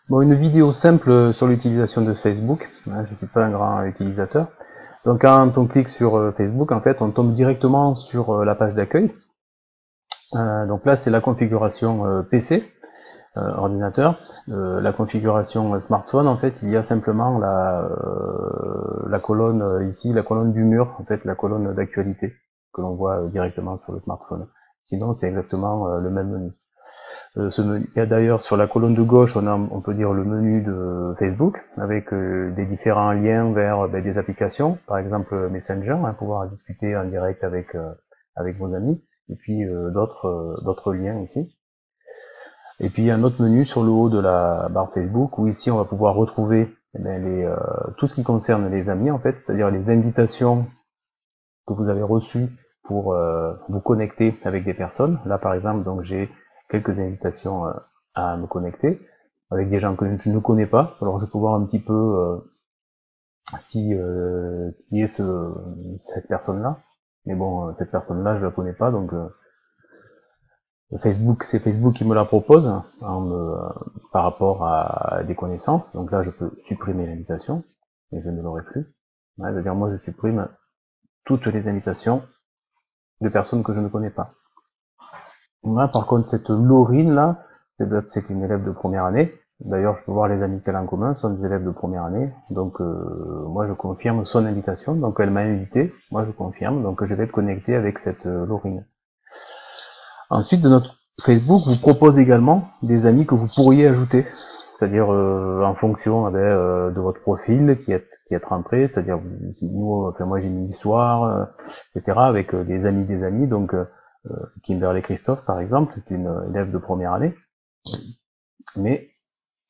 Bon, une vidéo simple sur l'utilisation de Facebook. Je ne suis pas un grand utilisateur. Donc quand on clique sur Facebook, en fait, on tombe directement sur la page d'accueil. Donc là, c'est la configuration PC, ordinateur. La configuration smartphone, en fait, il y a simplement la colonne ici, la colonne du mur, en fait, la colonne d'actualité que l'on voit directement sur le smartphone. Sinon, c'est exactement le même menu. Ce menu, il y a d'ailleurs sur la colonne de gauche, on peut dire le menu de Facebook, avec des différents liens vers des applications, par exemple Messenger, pouvoir discuter en direct avec vos amis, et puis d'autres liens ici. Et puis il y a un autre menu sur le haut de la barre Facebook, où ici on va pouvoir retrouver tout ce qui concerne les amis, en fait, c'est-à-dire les invitations que vous avez reçues pour vous connecter avec des personnes. Là par exemple, donc j'ai quelques invitations à me connecter avec des gens que je ne connais pas. Alors je peux voir un petit peu qui est cette personne-là. Mais bon, cette personne-là, je la connais pas, donc Facebook, c'est Facebook qui me la propose par rapport à des connaissances. Donc là, je peux supprimer l'invitation, et je ne l'aurai plus. C'est-à-dire, moi, je supprime toutes les invitations de personnes que je ne connais pas. Là, par contre, cette Laurine, là, c'est une élève de première année. D'ailleurs, je peux voir les amis qu'elle a en commun, ce sont des élèves de première année. Donc, moi, je confirme son invitation. Donc, elle m'a invité. Moi, je confirme. Donc, je vais être connecté avec cette Laurine. Ensuite, de notre Facebook vous propose également des amis que vous pourriez ajouter. C'est-à-dire, en fonction de votre profil qui est rentré. C'est-à-dire, moi, j'ai mis l'histoire, etc., avec des amis. Donc, Kimberly Christophe, par exemple, c'est une élève de première année. Mais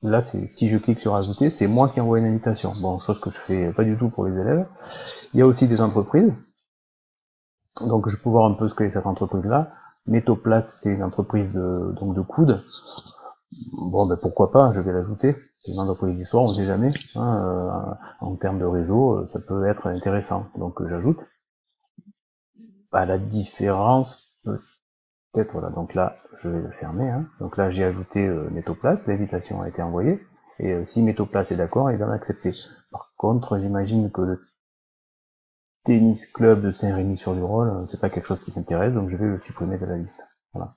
là, si je clique sur ajouter, c'est moi qui envoie une invitation. Bon, chose que je fais pas du tout pour les élèves. Il y a aussi des entreprises. Donc, je peux voir un peu ce qu'est cette entreprise-là. Métoplast, c'est une entreprise de coude. Bon, ben pourquoi pas, je vais l'ajouter. C'est une entreprise d'histoire, on ne sait jamais. En termes de réseau, ça peut être intéressant. Donc, j'ajoute. À la différence, peut-être, voilà, donc là, je vais le fermer. Donc là, j'ai ajouté Métoplast, l'invitation a été envoyée, et si Métoplast est d'accord, il va m'accepter. Par contre, j'imagine que le tennis club de Saint-Rémy-sur-du-Rôle, c'est pas quelque chose qui m'intéresse, donc je vais le supprimer de la liste. Voilà.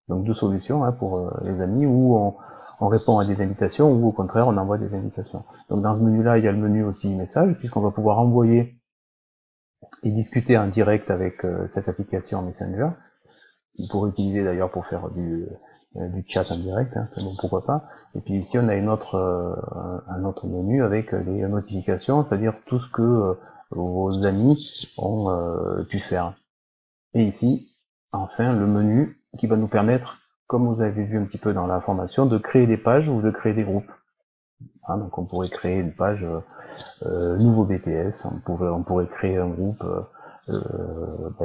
Donc deux solutions pour les amis, où on répond à des invitations, ou au contraire, on envoie des invitations. Donc dans ce menu-là, il y a le menu aussi message, puisqu'on va pouvoir envoyer et discuter en direct avec cette application Messenger. Vous pourrez utiliser d'ailleurs pour faire du chat en direct, bon, pourquoi pas. Et puis ici on a un autre menu avec les notifications, c'est-à-dire tout ce que vos amis ont pu faire. Et ici, enfin, le menu qui va nous permettre, comme vous avez vu un petit peu dans la formation, de créer des pages ou de créer des groupes. Donc on pourrait créer une page nouveau BTS, on pourrait créer un groupe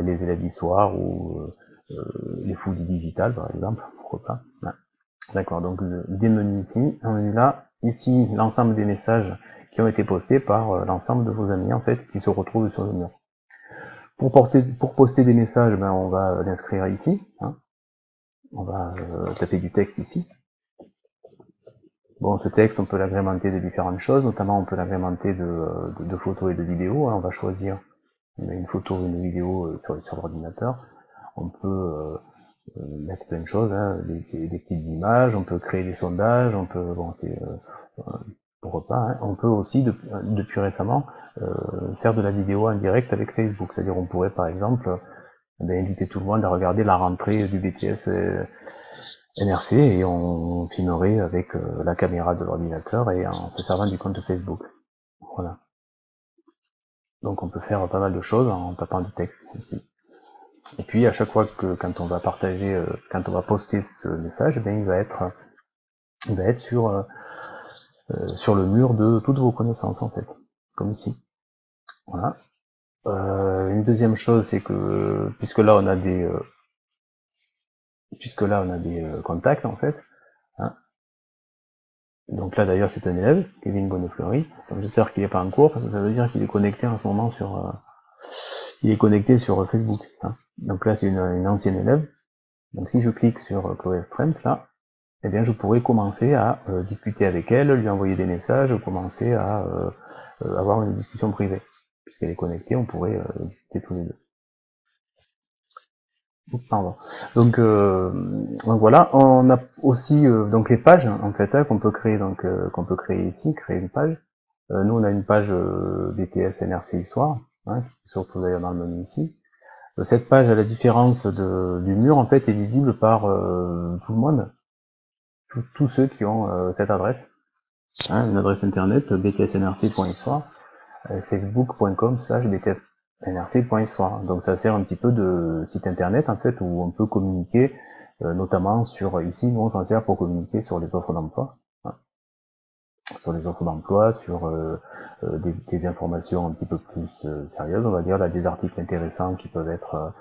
les élèves d'histoire ou les fous du digital par exemple, pourquoi pas. Ouais. D'accord, donc des menus ici, un menu là, ici l'ensemble des messages qui ont été postés par l'ensemble de vos amis en fait qui se retrouvent sur le mur. Pour poster des messages, on va l'inscrire ici, on va taper du texte ici. Bon, ce texte, on peut l'agrémenter de différentes choses, notamment on peut l'agrémenter de photos et de vidéos. On va choisir une photo ou une vidéo sur l'ordinateur. On peut mettre plein de choses, des petites images, on peut créer des sondages, on peut, pourquoi pas, on peut aussi, depuis récemment, faire de la vidéo en direct avec Facebook. C'est-à-dire on pourrait par exemple inviter tout le monde à regarder la rentrée du BTS NRC et on filmerait avec la caméra de l'ordinateur et en se servant du compte Facebook. Voilà. Donc on peut faire pas mal de choses en tapant du texte ici. Et puis à chaque fois que quand on va partager, quand on va poster ce message, il va être sur le mur de toutes vos connaissances en fait, comme ici. Voilà. Une deuxième chose, c'est que puisque là on a des contacts en fait. Donc là d'ailleurs c'est un élève, Kevin Bonnefleury. Donc j'espère qu'il n'est pas en cours parce que ça veut dire qu'il est connecté en ce moment sur Facebook. Donc là c'est une ancienne élève. Donc si je clique sur Chloé Strens là, eh bien je pourrais commencer à discuter avec elle, lui envoyer des messages, commencer à avoir une discussion privée. Puisqu'elle est connectée, on pourrait discuter tous les deux. Pardon. Donc voilà, on a aussi donc les pages en fait qu'on peut créer qu'on peut créer ici, créer une page. Nous on a une page BTS NRC Histoire, qui se retrouve d'ailleurs dans le menu ici. Cette page, à la différence du mur, en fait, est visible par tout le monde, tous ceux qui ont cette adresse, une adresse internet btsnrc.histoire, facebook.com/btsnrc.histoire. Donc ça sert un petit peu de site internet en fait où on peut communiquer, notamment sur ici, nous on s'en sert pour communiquer sur les offres d'emploi, sur les offres d'emploi, sur des informations un petit peu plus sérieuses, on va dire là, des articles intéressants qui peuvent être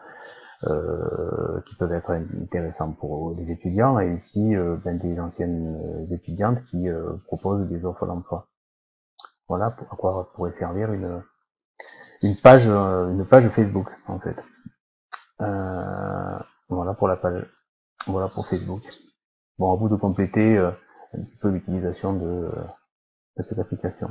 intéressants pour les étudiants, et ici des anciennes étudiantes qui proposent des offres d'emploi. Voilà à quoi pourrait servir une page Facebook en fait. Voilà pour la page, voilà pour Facebook. Bon, à vous de compléter un petit peu l'utilisation de cette application.